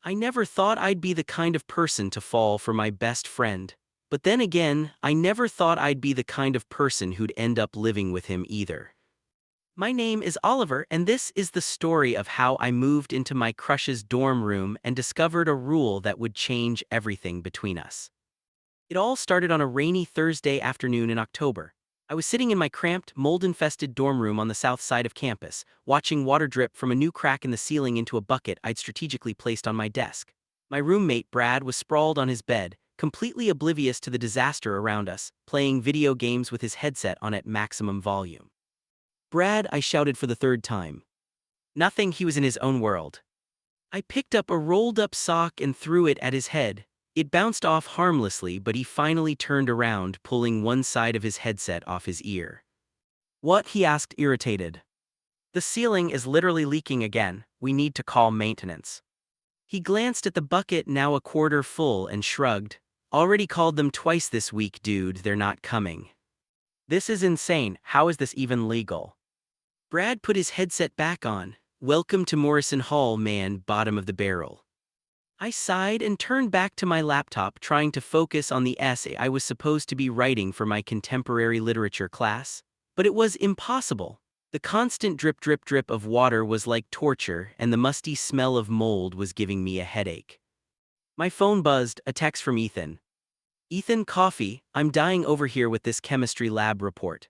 I never thought I'd be the kind of person to fall for my best friend. But then again, I never thought I'd be the kind of person who'd end up living with him either. My name is Oliver, and this is the story of how I moved into my crush's dorm room and discovered a rule that would change everything between us. It all started on a rainy Thursday afternoon in October. I was sitting in my cramped, mold-infested dorm room on the south side of campus, watching water drip from a new crack in the ceiling into a bucket I'd strategically placed on my desk. My roommate, Brad, was sprawled on his bed, completely oblivious to the disaster around us, playing video games with his headset on at maximum volume. "Brad," I shouted for the third time. Nothing, he was in his own world. I picked up a rolled-up sock and threw it at his head. It bounced off harmlessly, but he finally turned around, pulling one side of his headset off his ear. "What?" he asked, irritated. "The ceiling is literally leaking again. We need to call maintenance." He glanced at the bucket, now a quarter full, and shrugged. "Already called them twice this week, dude. They're not coming." "This is insane. How is this even legal?" Brad put his headset back on. "Welcome to Morrison Hall, man, bottom of the barrel." I sighed and turned back to my laptop, trying to focus on the essay I was supposed to be writing for my contemporary literature class. But it was impossible. The constant drip drip drip of water was like torture, and the musty smell of mold was giving me a headache. My phone buzzed, a text from Ethan. "Ethan, coffee, I'm dying over here with this chemistry lab report."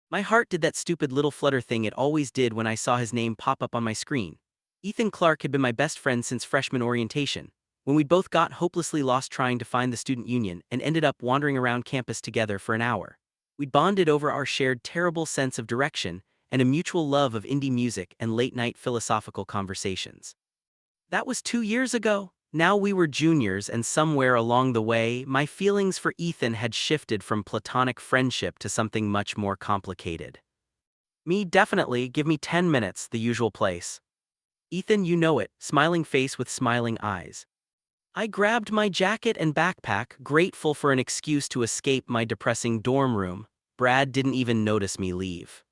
My heart did that stupid little flutter thing it always did when I saw his name pop up on my screen. Ethan Clark had been my best friend since freshman orientation, when we both got hopelessly lost trying to find the student union and ended up wandering around campus together for an hour. We'd bonded over our shared terrible sense of direction and a mutual love of indie music and late-night philosophical conversations. That was 2 years ago. Now we were juniors, and somewhere along the way, my feelings for Ethan had shifted from platonic friendship to something much more complicated. "Me, definitely, give me 10 minutes, the usual place." "Ethan, you know it," smiling face with smiling eyes. I grabbed my jacket and backpack, grateful for an excuse to escape my depressing dorm room. Brad didn't even notice me leave.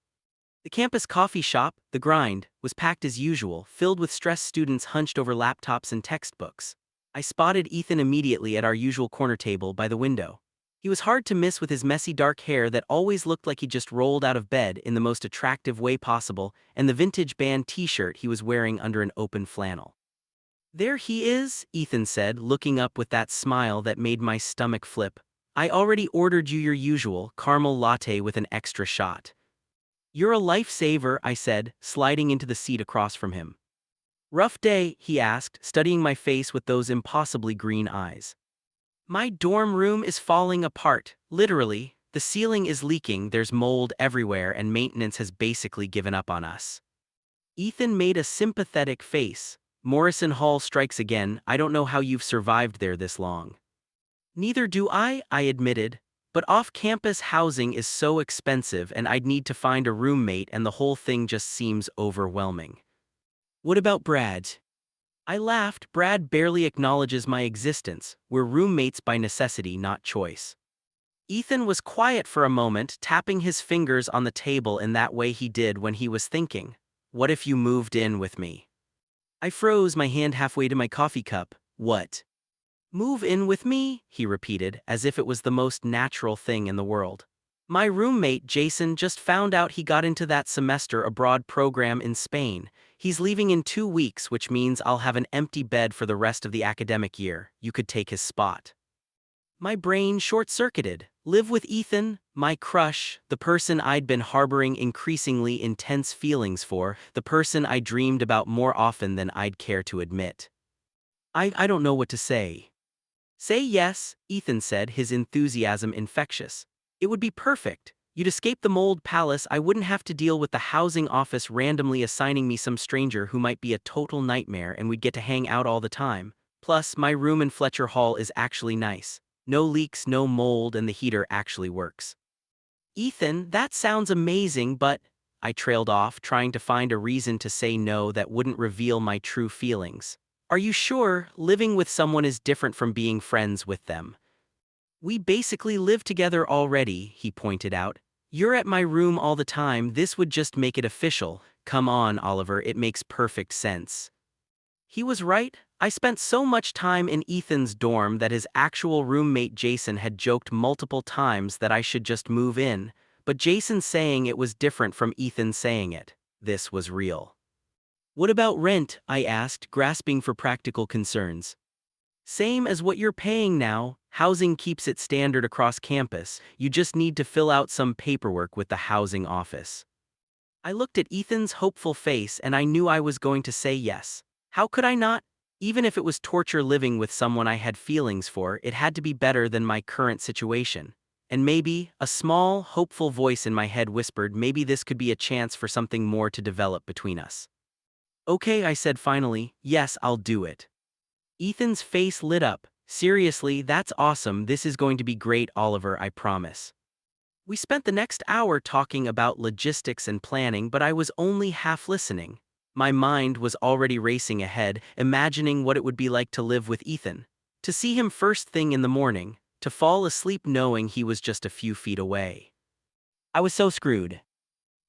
The campus coffee shop, The Grind, was packed as usual, filled with stressed students hunched over laptops and textbooks. I spotted Ethan immediately at our usual corner table by the window. He was hard to miss with his messy dark hair that always looked like he just rolled out of bed in the most attractive way possible, and the vintage band t-shirt he was wearing under an open flannel. "There he is," Ethan said, looking up with that smile that made my stomach flip. "I already ordered you your usual caramel latte with an extra shot." "You're a lifesaver," I said, sliding into the seat across from him. "Rough day?" he asked, studying my face with those impossibly green eyes. "My dorm room is falling apart, literally. The ceiling is leaking, there's mold everywhere, and maintenance has basically given up on us." Ethan made a sympathetic face. "Morrison Hall strikes again. I don't know how you've survived there this long." "Neither do I admitted. But off-campus housing is so expensive, and I'd need to find a roommate, and the whole thing just seems overwhelming." "What about Brad?" I laughed. "Brad barely acknowledges my existence. We're roommates by necessity, not choice." Ethan was quiet for a moment, tapping his fingers on the table in that way he did when he was thinking. "What if you moved in with me?" I froze, my hand halfway to my coffee cup. "What? Move in with me?" he repeated, as if it was the most natural thing in the world. "My roommate, Jason, just found out he got into that semester abroad program in Spain. He's leaving in 2 weeks, which means I'll have an empty bed for the rest of the academic year. You could take his spot." My brain short-circuited. Live with Ethan, my crush, the person I'd been harboring increasingly intense feelings for, the person I dreamed about more often than I'd care to admit. I don't know what to say." "Say yes," Ethan said, his enthusiasm infectious. "It would be perfect. You'd escape the mold palace. I wouldn't have to deal with the housing office randomly assigning me some stranger who might be a total nightmare, and we'd get to hang out all the time. Plus, my room in Fletcher Hall is actually nice. No leaks, no mold, and the heater actually works." "Ethan, that sounds amazing, but—" I trailed off, trying to find a reason to say no that wouldn't reveal my true feelings. "Are you sure? Living with someone is different from being friends with them." "We basically live together already," he pointed out. "You're at my room all the time. This would just make it official." "Come on, Oliver, it makes perfect sense." He was right. I spent so much time in Ethan's dorm that his actual roommate Jason had joked multiple times that I should just move in, but Jason saying it was different from Ethan saying it. This was real. What about rent? I asked, grasping for practical concerns. Same as what you're paying now. Housing keeps it standard across campus. You just need to fill out some paperwork with the housing office. I looked at Ethan's hopeful face and I knew I was going to say yes. How could I not? Even if it was torture living with someone I had feelings for, it had to be better than my current situation. And maybe, a small, hopeful voice in my head whispered maybe this could be a chance for something more to develop between us. Okay, I said finally, yes, I'll do it. Ethan's face lit up. Seriously, that's awesome. This is going to be great, Oliver, I promise. We spent the next hour talking about logistics and planning, but I was only half listening. My mind was already racing ahead, imagining what it would be like to live with Ethan. To see him first thing in the morning, to fall asleep knowing he was just a few feet away. I was so screwed.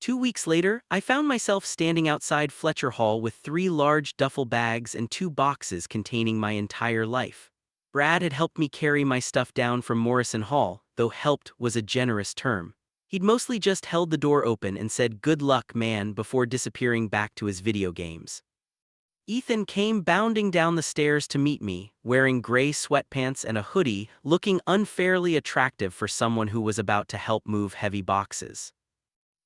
2 weeks later, I found myself standing outside Fletcher Hall with 3 large duffel bags and 2 boxes containing my entire life. Brad had helped me carry my stuff down from Morrison Hall, though helped was a generous term. He'd mostly just held the door open and said good luck, man, before disappearing back to his video games. Ethan came bounding down the stairs to meet me, wearing gray sweatpants and a hoodie, looking unfairly attractive for someone who was about to help move heavy boxes.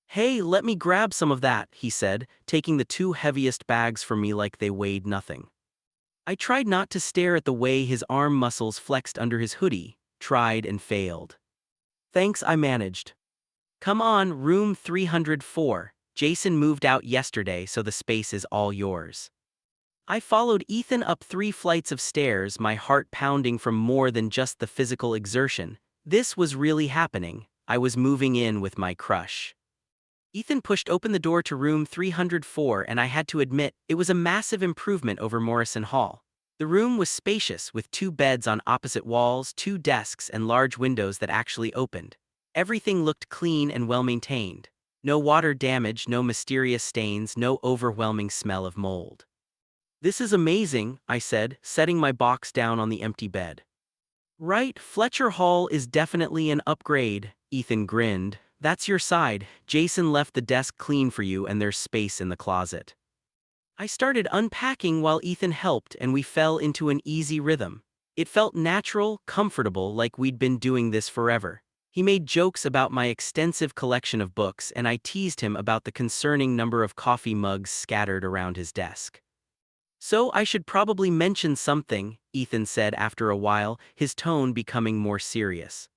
Hey, let me grab some of that, he said, taking the 2 heaviest bags from me like they weighed nothing. I tried not to stare at the way his arm muscles flexed under his hoodie, tried and failed. Thanks, I managed. Come on, room 304. Jason moved out yesterday, so the space is all yours. I followed Ethan up 3 flights of stairs, my heart pounding from more than just the physical exertion. This was really happening. I was moving in with my crush. Ethan pushed open the door to room 304 and I had to admit, it was a massive improvement over Morrison Hall. The room was spacious with 2 beds on opposite walls, 2 desks and large windows that actually opened. Everything looked clean and well-maintained. No water damage, no mysterious stains, no overwhelming smell of mold. This is amazing, I said, setting my box down on the empty bed. Right, Fletcher Hall is definitely an upgrade, Ethan grinned. That's your side. Jason left the desk clean for you and there's space in the closet. I started unpacking while Ethan helped and we fell into an easy rhythm. It felt natural, comfortable, like we'd been doing this forever. He made jokes about my extensive collection of books and I teased him about the concerning number of coffee mugs scattered around his desk. So I should probably mention something, Ethan said after a while, his tone becoming more serious.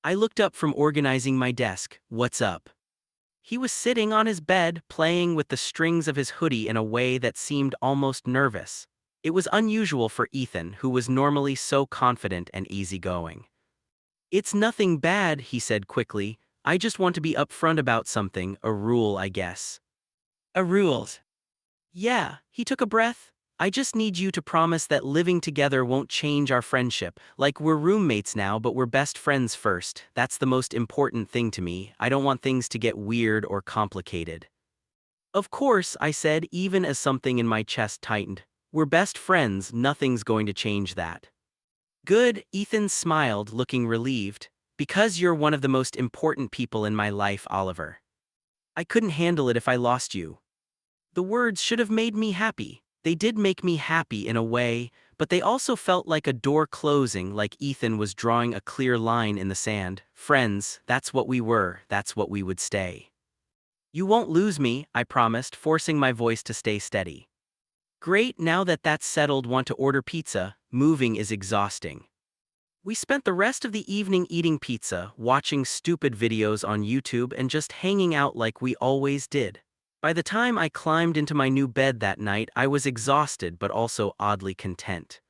I looked up from organizing my desk. What's up? He was sitting on his bed, playing with the strings of his hoodie in a way that seemed almost nervous. It was unusual for Ethan, who was normally so confident and easygoing. It's nothing bad, he said quickly. I just want to be upfront about something, a rule, I guess. A rule? Yeah, he took a breath. I just need you to promise that living together won't change our friendship. Like we're roommates now, but we're best friends first. That's the most important thing to me. I don't want things to get weird or complicated. Of course, I said, even as something in my chest tightened. We're best friends, nothing's going to change that. Good, Ethan smiled, looking relieved. Because you're one of the most important people in my life, Oliver. I couldn't handle it if I lost you. The words should have made me happy. They did make me happy in a way, but they also felt like a door closing, like Ethan was drawing a clear line in the sand. Friends, that's what we were, that's what we would stay. You won't lose me, I promised, forcing my voice to stay steady. Great, now that that's settled, want to order pizza? Moving is exhausting. We spent the rest of the evening eating pizza, watching stupid videos on YouTube and just hanging out like we always did. By the time I climbed into my new bed that night, I was exhausted but also oddly content.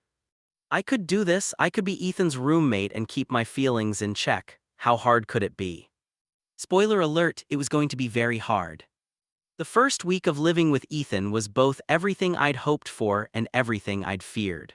I could do this, I could be Ethan's roommate and keep my feelings in check. How hard could it be? Spoiler alert, it was going to be very hard. The first week of living with Ethan was both everything I'd hoped for and everything I'd feared.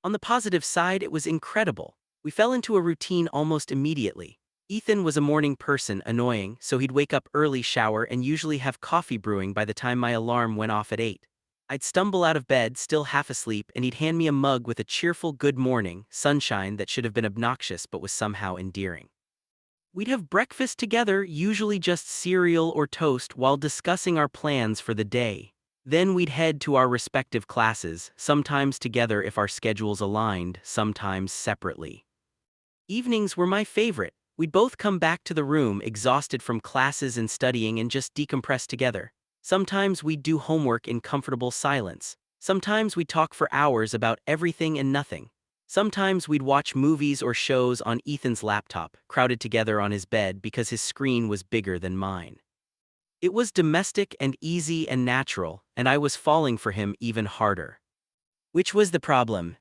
On the positive side, it was incredible. We fell into a routine almost immediately. Ethan was a morning person, annoying, so he'd wake up early, shower, and usually have coffee brewing by the time my alarm went off at 8. I'd stumble out of bed, still half asleep, and he'd hand me a mug with a cheerful good morning, sunshine that should have been obnoxious but was somehow endearing. We'd have breakfast together, usually just cereal or toast, while discussing our plans for the day. Then we'd head to our respective classes, sometimes together if our schedules aligned, sometimes separately. Evenings were my favorite. We'd both come back to the room exhausted from classes and studying and just decompress together. Sometimes we'd do homework in comfortable silence. Sometimes we'd talk for hours about everything and nothing. Sometimes we'd watch movies or shows on Ethan's laptop, crowded together on his bed because his screen was bigger than mine. It was domestic and easy and natural, and I was falling for him even harder. Which was the problem?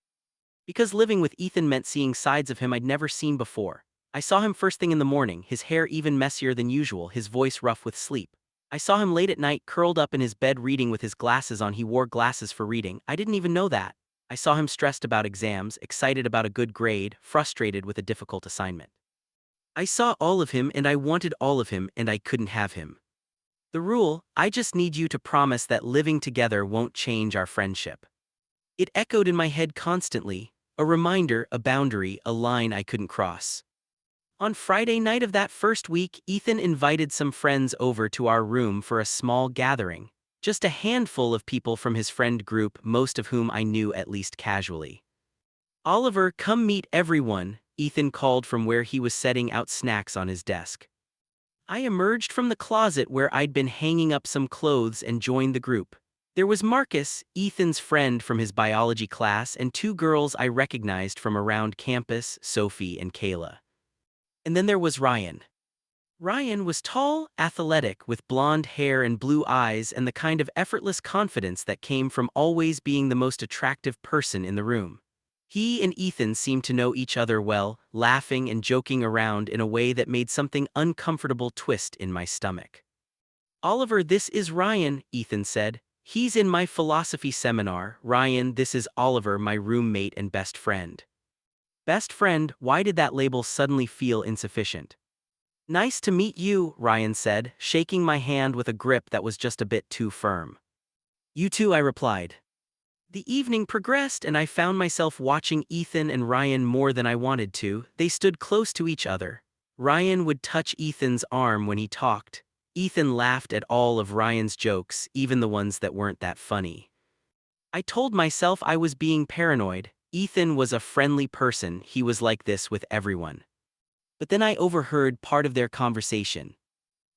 Because living with Ethan meant seeing sides of him I'd never seen before. I saw him first thing in the morning, his hair even messier than usual, his voice rough with sleep. I saw him late at night, curled up in his bed reading with his glasses on. He wore glasses for reading. I didn't even know that. I saw him stressed about exams, excited about a good grade, frustrated with a difficult assignment. I saw all of him and I wanted all of him and I couldn't have him. The rule: I just need you to promise that living together won't change our friendship. It echoed in my head constantly, a reminder, a boundary, a line I couldn't cross. On Friday night of that first week, Ethan invited some friends over to our room for a small gathering. Just a handful of people from his friend group, most of whom I knew at least casually. "Oliver, come meet everyone," Ethan called from where he was setting out snacks on his desk. I emerged from the closet where I'd been hanging up some clothes and joined the group. There was Marcus, Ethan's friend from his biology class, and two girls I recognized from around campus, Sophie and Kayla. And then there was Ryan. Ryan was tall, athletic, with blonde hair and blue eyes and the kind of effortless confidence that came from always being the most attractive person in the room. He and Ethan seemed to know each other well, laughing and joking around in a way that made something uncomfortable twist in my stomach. "Oliver, this is Ryan," Ethan said. "He's in my philosophy seminar." "Ryan, this is Oliver, my roommate and best friend." Best friend? Why did that label suddenly feel insufficient? "Nice to meet you," Ryan said, shaking my hand with a grip that was just a bit too firm. "You too," I replied. The evening progressed and I found myself watching Ethan and Ryan more than I wanted to. They stood close to each other. Ryan would touch Ethan's arm when he talked. Ethan laughed at all of Ryan's jokes, even the ones that weren't that funny. I told myself I was being paranoid. Ethan was a friendly person, he was like this with everyone. But then I overheard part of their conversation.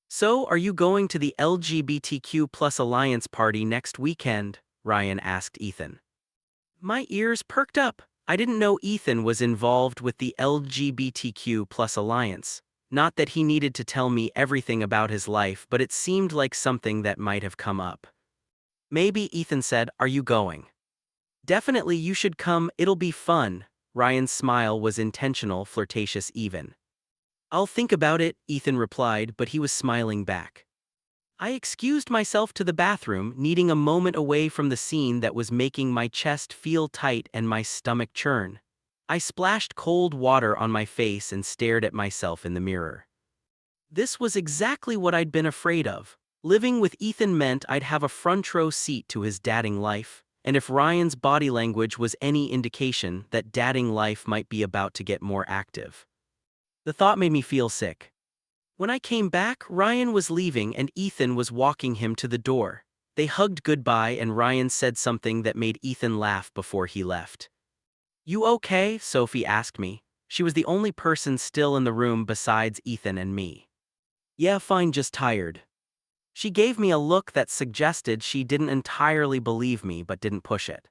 "So, are you going to the LGBTQ plus Alliance party next weekend?" Ryan asked Ethan. My ears perked up. I didn't know Ethan was involved with the LGBTQ plus Alliance. Not that he needed to tell me everything about his life, but it seemed like something that might have come up. "Maybe," Ethan said. "Are you going?" "Definitely, you should come, it'll be fun." Ryan's smile was intentional, flirtatious even. "I'll think about it," Ethan replied, but he was smiling back. I excused myself to the bathroom, needing a moment away from the scene that was making my chest feel tight and my stomach churn. I splashed cold water on my face and stared at myself in the mirror. This was exactly what I'd been afraid of. Living with Ethan meant I'd have a front row seat to his dating life, and if Ryan's body language was any indication, that dating life might be about to get more active. The thought made me feel sick. When I came back, Ryan was leaving and Ethan was walking him to the door. They hugged goodbye and Ryan said something that made Ethan laugh before he left. "You okay?" Sophie asked me. She was the only person still in the room besides Ethan and me. "Yeah, fine, just tired." She gave me a look that suggested she didn't entirely believe me but didn't push it.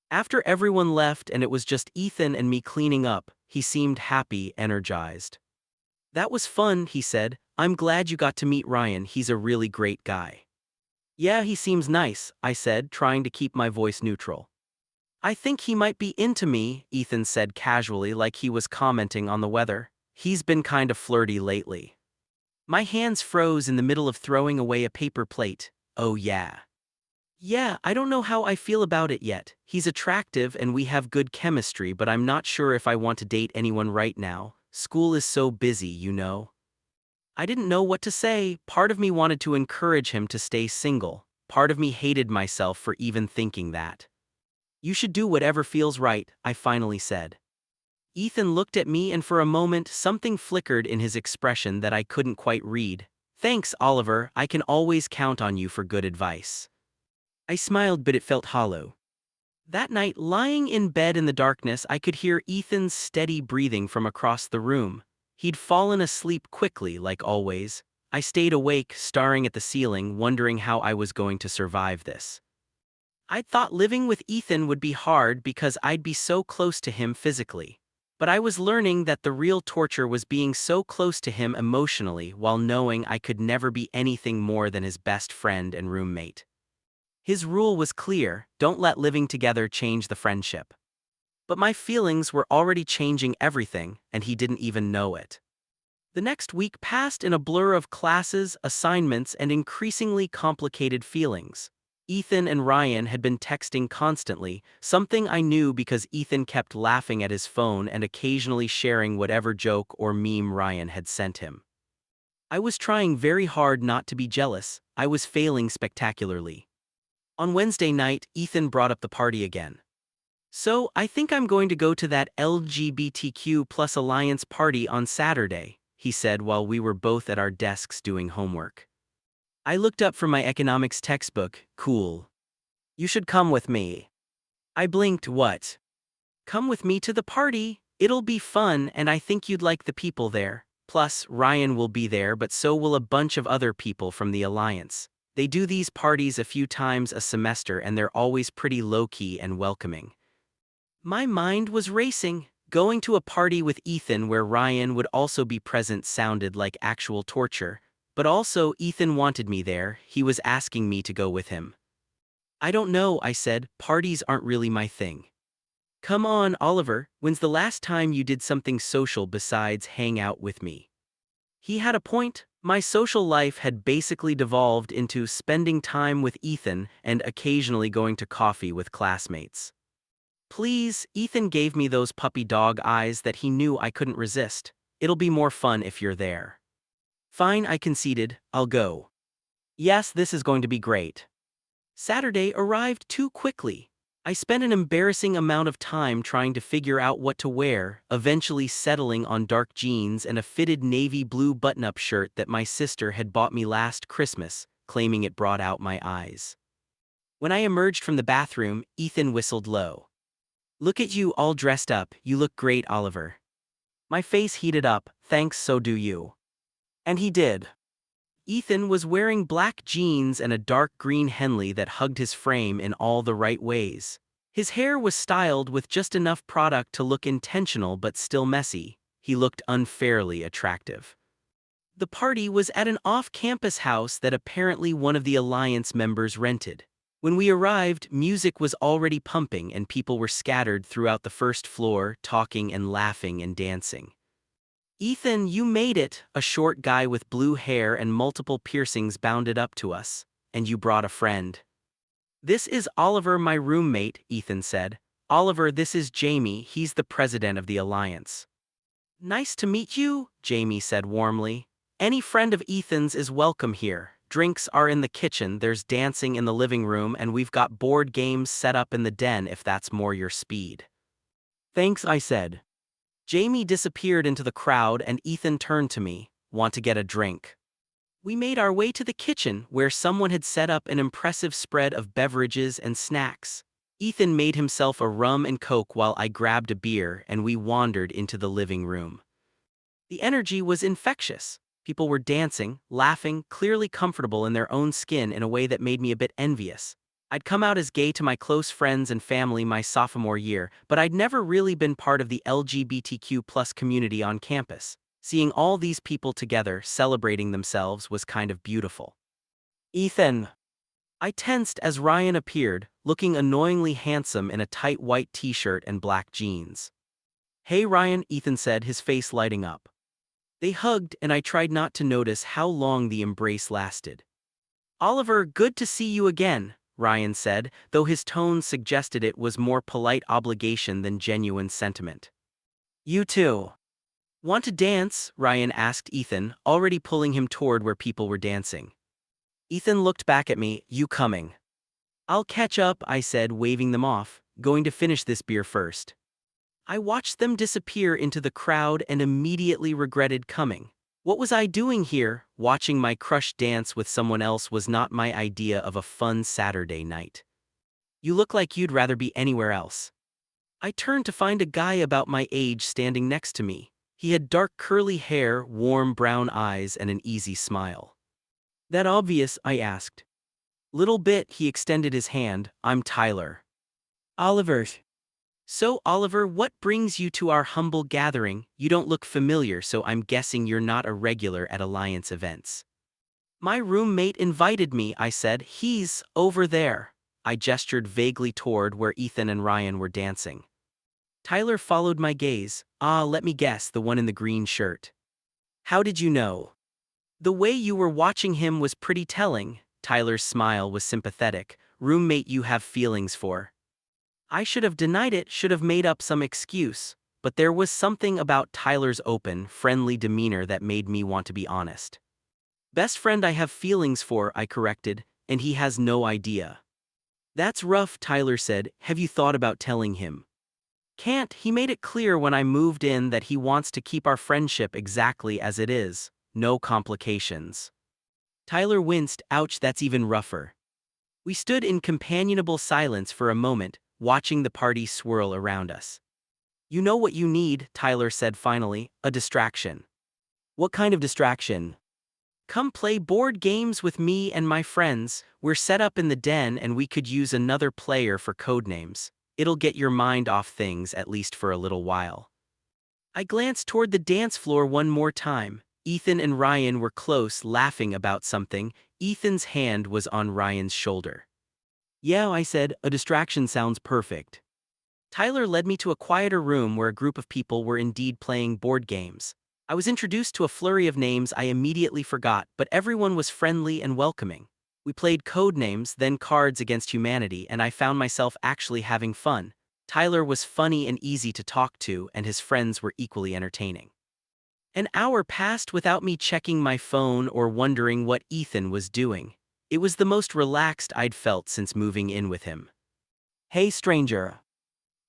After everyone left and it was just Ethan and me cleaning up, he seemed happy, energized. "That was fun," he said. "I'm glad you got to meet Ryan, he's a really great guy." "Yeah, he seems nice," I said, trying to keep my voice neutral. "I think he might be into me," Ethan said casually, like he was commenting on the weather. "He's been kind of flirty lately." My hands froze in the middle of throwing away a paper plate. "Oh yeah. Yeah, I don't know how I feel about it yet. He's attractive and we have good chemistry, but I'm not sure if I want to date anyone right now. School is so busy, you know." I didn't know what to say. Part of me wanted to encourage him to stay single. Part of me hated myself for even thinking that. You should do whatever feels right, I finally said. Ethan looked at me and for a moment something flickered in his expression that I couldn't quite read. Thanks, Oliver, I can always count on you for good advice. I smiled, but it felt hollow. That night, lying in bed in the darkness, I could hear Ethan's steady breathing from across the room. He'd fallen asleep quickly, like always. I stayed awake, staring at the ceiling, wondering how I was going to survive this. I'd thought living with Ethan would be hard because I'd be so close to him physically. But I was learning that the real torture was being so close to him emotionally while knowing I could never be anything more than his best friend and roommate. His rule was clear: don't let living together change the friendship. But my feelings were already changing everything, and he didn't even know it. The next week passed in a blur of classes, assignments, and increasingly complicated feelings. Ethan and Ryan had been texting constantly, something I knew because Ethan kept laughing at his phone and occasionally sharing whatever joke or meme Ryan had sent him. I was trying very hard not to be jealous. I was failing spectacularly. On Wednesday night, Ethan brought up the party again. So, I think I'm going to go to that LGBTQ plus Alliance party on Saturday, he said while we were both at our desks doing homework. I looked up from my economics textbook. Cool. You should come with me. I blinked. What? Come with me to the party? It'll be fun, and I think you'd like the people there. Plus, Ryan will be there, but so will a bunch of other people from the Alliance. They do these parties a few times a semester, and they're always pretty low-key and welcoming. My mind was racing. Going to a party with Ethan where Ryan would also be present sounded like actual torture. But also, Ethan wanted me there. He was asking me to go with him. I don't know, I said. Parties aren't really my thing. Come on, Oliver, when's the last time you did something social besides hang out with me? He had a point. My social life had basically devolved into spending time with Ethan and occasionally going to coffee with classmates. Please, Ethan gave me those puppy dog eyes that he knew I couldn't resist. It'll be more fun if you're there. Fine, I conceded. I'll go. Yes, this is going to be great. Saturday arrived too quickly. I spent an embarrassing amount of time trying to figure out what to wear, eventually settling on dark jeans and a fitted navy blue button-up shirt that my sister had bought me last Christmas, claiming it brought out my eyes. When I emerged from the bathroom, Ethan whistled low. Look at you all dressed up, you look great, Oliver. My face heated up. Thanks, so do you. And he did. Ethan was wearing black jeans and a dark green Henley that hugged his frame in all the right ways. His hair was styled with just enough product to look intentional but still messy. He looked unfairly attractive. The party was at an off-campus house that apparently one of the Alliance members rented. When we arrived, music was already pumping and people were scattered throughout the first floor, talking and laughing and dancing. Ethan, you made it, a short guy with blue hair and multiple piercings bounded up to us. And you brought a friend. This is Oliver, my roommate, Ethan said. Oliver, this is Jamie, he's the president of the Alliance. Nice to meet you, Jamie said warmly. Any friend of Ethan's is welcome here. Drinks are in the kitchen, there's dancing in the living room, and we've got board games set up in the den if that's more your speed. Thanks, I said. Jamie disappeared into the crowd and Ethan turned to me. Want to get a drink? We made our way to the kitchen where someone had set up an impressive spread of beverages and snacks. Ethan made himself a rum and coke while I grabbed a beer and we wandered into the living room. The energy was infectious. People were dancing, laughing, clearly comfortable in their own skin in a way that made me a bit envious. I'd come out as gay to my close friends and family my sophomore year, but I'd never really been part of the LGBTQ plus community on campus. Seeing all these people together celebrating themselves was kind of beautiful. Ethan. I tensed as Ryan appeared, looking annoyingly handsome in a tight white t-shirt and black jeans. Hey Ryan, Ethan said, his face lighting up. They hugged and I tried not to notice how long the embrace lasted. Oliver, good to see you again, Ryan said, though his tone suggested it was more polite obligation than genuine sentiment. You too. Want to dance? Ryan asked Ethan, already pulling him toward where people were dancing. Ethan looked back at me, you coming? I'll catch up, I said, waving them off, going to finish this beer first. I watched them disappear into the crowd and immediately regretted coming. What was I doing here? Watching my crush dance with someone else was not my idea of a fun Saturday night. You look like you'd rather be anywhere else. I turned to find a guy about my age standing next to me. He had dark curly hair, warm brown eyes, and an easy smile. That obvious? I asked. Little bit, he extended his hand. I'm Tyler. Oliver. So, Oliver, what brings you to our humble gathering? You don't look familiar, so I'm guessing you're not a regular at Alliance events. My roommate invited me, I said. He's over there. I gestured vaguely toward where Ethan and Ryan were dancing. Tyler followed my gaze. Let me guess, the one in the green shirt. How did you know? The way you were watching him was pretty telling. Tyler's smile was sympathetic. Roommate you have feelings for. I should have denied it, should have made up some excuse, but there was something about Tyler's open, friendly demeanor that made me want to be honest. Best friend I have feelings for, I corrected, and he has no idea. That's rough, Tyler said. Have you thought about telling him? Can't, he made it clear when I moved in that he wants to keep our friendship exactly as it is, no complications. Tyler winced. Ouch, that's even rougher. We stood in companionable silence for a moment, watching the party swirl around us. You know what you need, Tyler said finally, a distraction. What kind of distraction? Come play board games with me and my friends. We're set up in the den and we could use another player for codenames. It'll get your mind off things at least for a little while. I glanced toward the dance floor one more time. Ethan and Ryan were close, laughing about something. Ethan's hand was on Ryan's shoulder. Yeah, I said, a distraction sounds perfect. Tyler led me to a quieter room where a group of people were indeed playing board games. I was introduced to a flurry of names I immediately forgot, but everyone was friendly and welcoming. We played code names, then Cards Against Humanity, and I found myself actually having fun. Tyler was funny and easy to talk to, and his friends were equally entertaining. An hour passed without me checking my phone or wondering what Ethan was doing. It was the most relaxed I'd felt since moving in with him. Hey, stranger.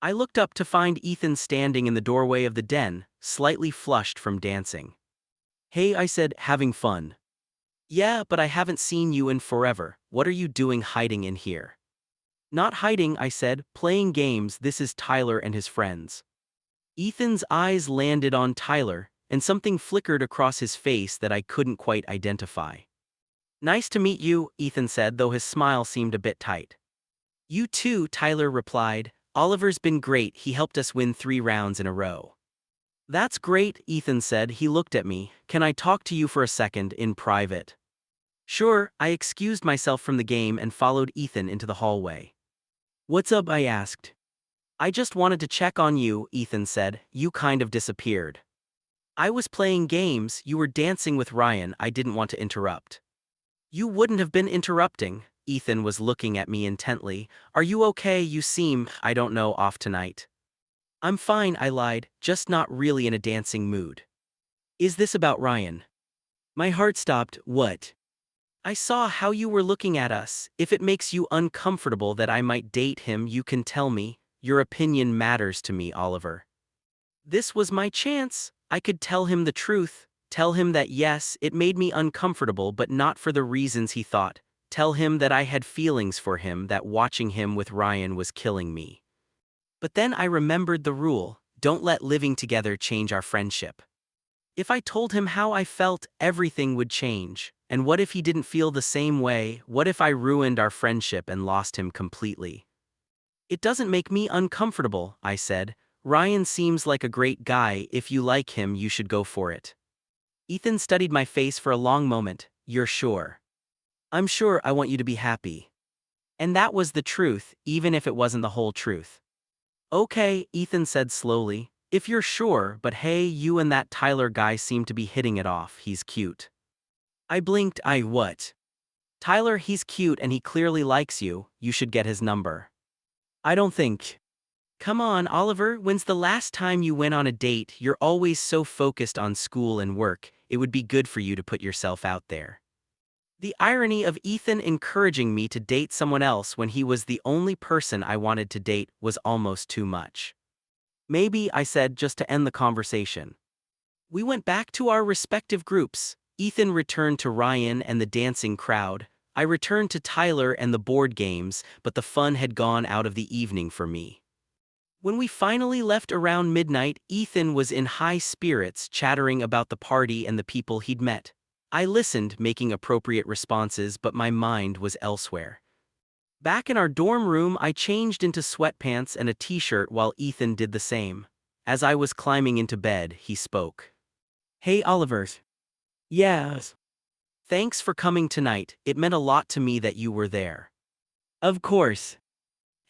I looked up to find Ethan standing in the doorway of the den, slightly flushed from dancing. Hey, I said, having fun. Yeah, but I haven't seen you in forever. What are you doing hiding in here? Not hiding, I said, playing games. This is Tyler and his friends. Ethan's eyes landed on Tyler, and something flickered across his face that I couldn't quite identify. Nice to meet you, Ethan said, though his smile seemed a bit tight. You too, Tyler replied. Oliver's been great, he helped us win 3 rounds in a row. That's great, Ethan said. He looked at me. Can I talk to you for a second, in private? Sure, I excused myself from the game and followed Ethan into the hallway. What's up, I asked. I just wanted to check on you, Ethan said. You kind of disappeared. I was playing games, you were dancing with Ryan, I didn't want to interrupt. You wouldn't have been interrupting. Ethan was looking at me intently. Are you okay? You seem, I don't know, off tonight. I'm fine, I lied, just not really in a dancing mood. Is this about Ryan? My heart stopped. What? I saw how you were looking at us. If it makes you uncomfortable that I might date him, you can tell me. Your opinion matters to me, Oliver. This was my chance. I could tell him the truth. Tell him that yes, it made me uncomfortable, but not for the reasons he thought. Tell him that I had feelings for him, that watching him with Ryan was killing me. But then I remembered the rule, don't let living together change our friendship. If I told him how I felt, everything would change. And what if he didn't feel the same way? What if I ruined our friendship and lost him completely? It doesn't make me uncomfortable, I said. Ryan seems like a great guy. If you like him, you should go for it. Ethan studied my face for a long moment. You're sure? I'm sure. I want you to be happy. And that was the truth, even if it wasn't the whole truth. Okay, Ethan said slowly. If you're sure, but hey, you and that Tyler guy seem to be hitting it off. He's cute. I blinked. What? Tyler, he's cute and he clearly likes you. You should get his number. I don't think. Come on, Oliver, when's the last time you went on a date? You're always so focused on school and work. It would be good for you to put yourself out there. The irony of Ethan encouraging me to date someone else when he was the only person I wanted to date was almost too much. Maybe, I said just to end the conversation. We went back to our respective groups. Ethan returned to Ryan and the dancing crowd. I returned to Tyler and the board games, but the fun had gone out of the evening for me. When we finally left around midnight, Ethan was in high spirits, chattering about the party and the people he'd met. I listened, making appropriate responses, but my mind was elsewhere. Back in our dorm room, I changed into sweatpants and a t-shirt while Ethan did the same. As I was climbing into bed, he spoke. Hey Oliver. Yes. Thanks for coming tonight, it meant a lot to me that you were there. Of course.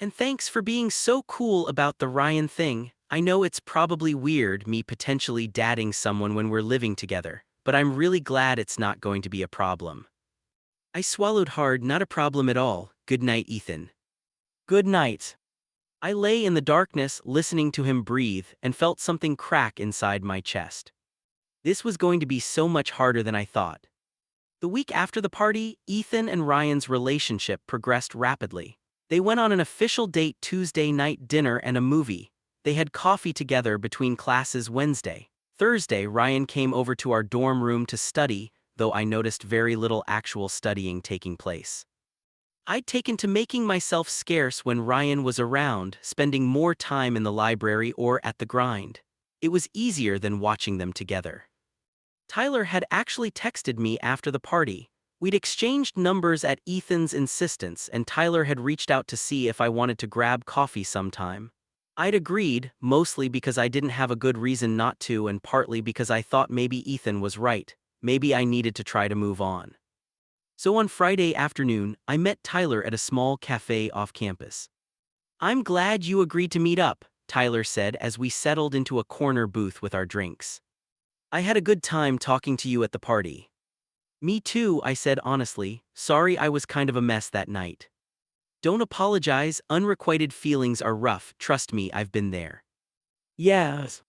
And thanks for being so cool about the Ryan thing. I know it's probably weird me potentially dating someone when we're living together, but I'm really glad it's not going to be a problem. I swallowed hard, not a problem at all. Good night, Ethan. Good night. I lay in the darkness, listening to him breathe, and felt something crack inside my chest. This was going to be so much harder than I thought. The week after the party, Ethan and Ryan's relationship progressed rapidly. They went on an official date Tuesday night, dinner and a movie. They had coffee together between classes Wednesday. Thursday, Ryan came over to our dorm room to study, though I noticed very little actual studying taking place. I'd taken to making myself scarce when Ryan was around, spending more time in the library or at the grind. It was easier than watching them together. Tyler had actually texted me after the party. We'd exchanged numbers at Ethan's insistence, and Tyler had reached out to see if I wanted to grab coffee sometime. I'd agreed, mostly because I didn't have a good reason not to and partly because I thought maybe Ethan was right. Maybe I needed to try to move on. So on Friday afternoon, I met Tyler at a small cafe off campus. I'm glad you agreed to meet up, Tyler said as we settled into a corner booth with our drinks. I had a good time talking to you at the party. Me too, I said honestly. Sorry I was kind of a mess that night. Don't apologize, unrequited feelings are rough, trust me, I've been there. Yes.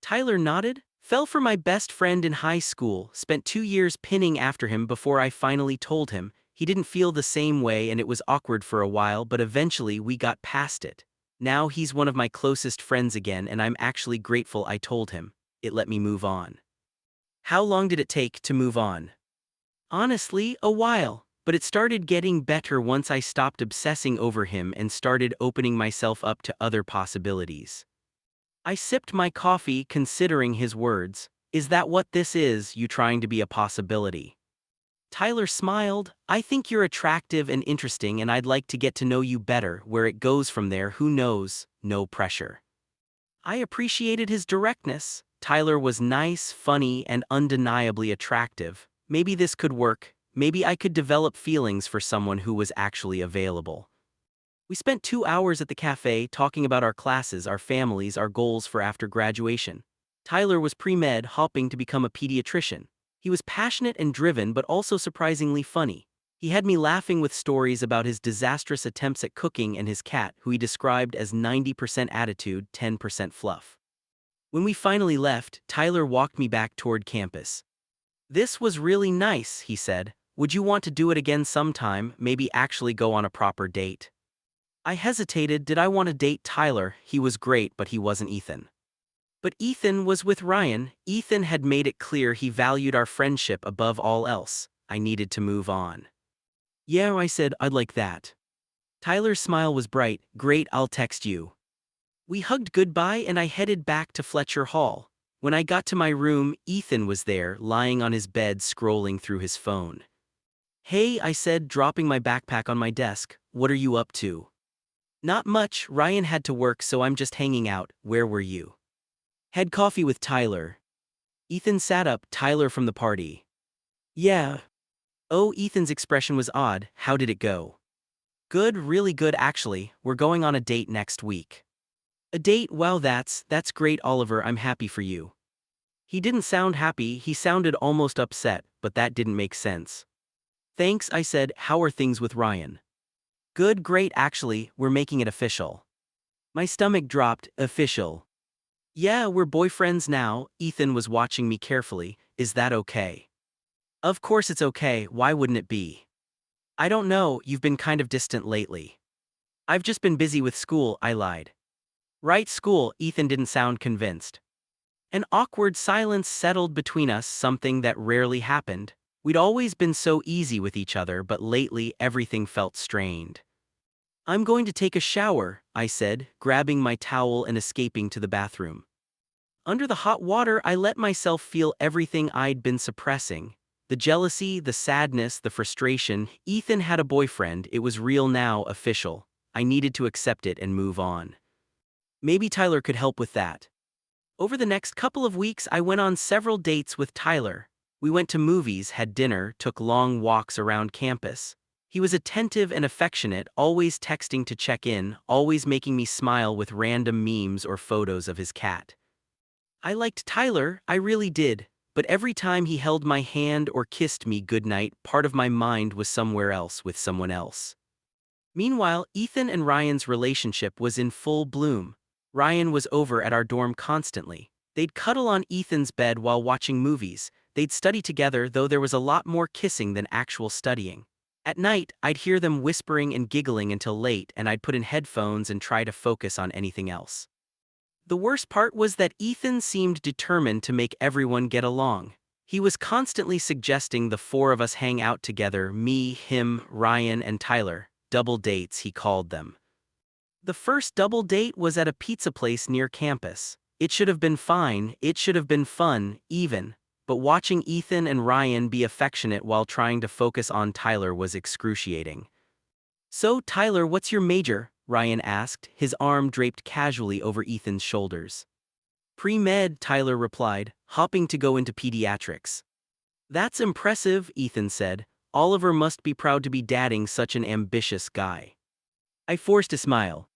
Tyler nodded. Fell for my best friend in high school, spent 2 years pinning after him before I finally told him. He didn't feel the same way and it was awkward for a while, but eventually we got past it. Now he's one of my closest friends again and I'm actually grateful I told him. It let me move on. How long did it take to move on? Honestly, a while, but it started getting better once I stopped obsessing over him and started opening myself up to other possibilities. I sipped my coffee, considering his words. Is that what this is, you trying to be a possibility? Tyler smiled. I think you're attractive and interesting and I'd like to get to know you better. Where it goes from there, who knows, no pressure. I appreciated his directness. Tyler was nice, funny, and undeniably attractive. Maybe this could work. Maybe I could develop feelings for someone who was actually available. We spent 2 hours at the cafe talking about our classes, our families, our goals for after graduation. Tyler was pre-med, hoping to become a pediatrician. He was passionate and driven but also surprisingly funny. He had me laughing with stories about his disastrous attempts at cooking and his cat, who he described as 90% attitude, 10% fluff. When we finally left, Tyler walked me back toward campus. This was really nice, he said. Would you want to do it again sometime, maybe actually go on a proper date? I hesitated. Did I want to date Tyler? He was great, but he wasn't Ethan. But Ethan was with Ryan. Ethan had made it clear he valued our friendship above all else. I needed to move on. Yeah, I said, I'd like that. Tyler's smile was bright. Great, I'll text you. We hugged goodbye and I headed back to Fletcher Hall. When I got to my room, Ethan was there, lying on his bed scrolling through his phone. Hey, I said, dropping my backpack on my desk. What are you up to? Not much, Ryan had to work so I'm just hanging out. Where were you? Had coffee with Tyler. Ethan sat up. Tyler from the party. Yeah. Oh, Ethan's expression was odd. How did it go? Good, really good actually. We're going on a date next week. A date? Wow, that's great, Oliver, I'm happy for you. He didn't sound happy, he sounded almost upset, but that didn't make sense. Thanks, I said. How are things with Ryan? Good, great actually, we're making it official. My stomach dropped. Official. Yeah, we're boyfriends now. Ethan was watching me carefully. Is that okay? Of course it's okay, why wouldn't it be? I don't know, you've been kind of distant lately. I've just been busy with school, I lied. Right, school, Ethan didn't sound convinced. An awkward silence settled between us, something that rarely happened. We'd always been so easy with each other, but lately everything felt strained. I'm going to take a shower, I said, grabbing my towel and escaping to the bathroom. Under the hot water, I let myself feel everything I'd been suppressing. The jealousy, the sadness, the frustration. Ethan had a boyfriend, it was real now, official. I needed to accept it and move on. Maybe Tyler could help with that. Over the next couple of weeks, I went on several dates with Tyler. We went to movies, had dinner, took long walks around campus. He was attentive and affectionate, always texting to check in, always making me smile with random memes or photos of his cat. I liked Tyler, I really did, but every time he held my hand or kissed me goodnight, part of my mind was somewhere else with someone else. Meanwhile, Ethan and Ryan's relationship was in full bloom. Ryan was over at our dorm constantly. They'd cuddle on Ethan's bed while watching movies. They'd study together, though there was a lot more kissing than actual studying. At night, I'd hear them whispering and giggling until late, and I'd put in headphones and try to focus on anything else. The worst part was that Ethan seemed determined to make everyone get along. He was constantly suggesting the four of us hang out together, me, him, Ryan, and Tyler. Double dates, he called them. The first double date was at a pizza place near campus. It should have been fine, it should have been fun, even. But watching Ethan and Ryan be affectionate while trying to focus on Tyler was excruciating. So, Tyler, what's your major? Ryan asked, his arm draped casually over Ethan's shoulders. Pre-med, Tyler replied, hopping to go into pediatrics. That's impressive, Ethan said. Oliver must be proud to be dating such an ambitious guy. I forced a smile.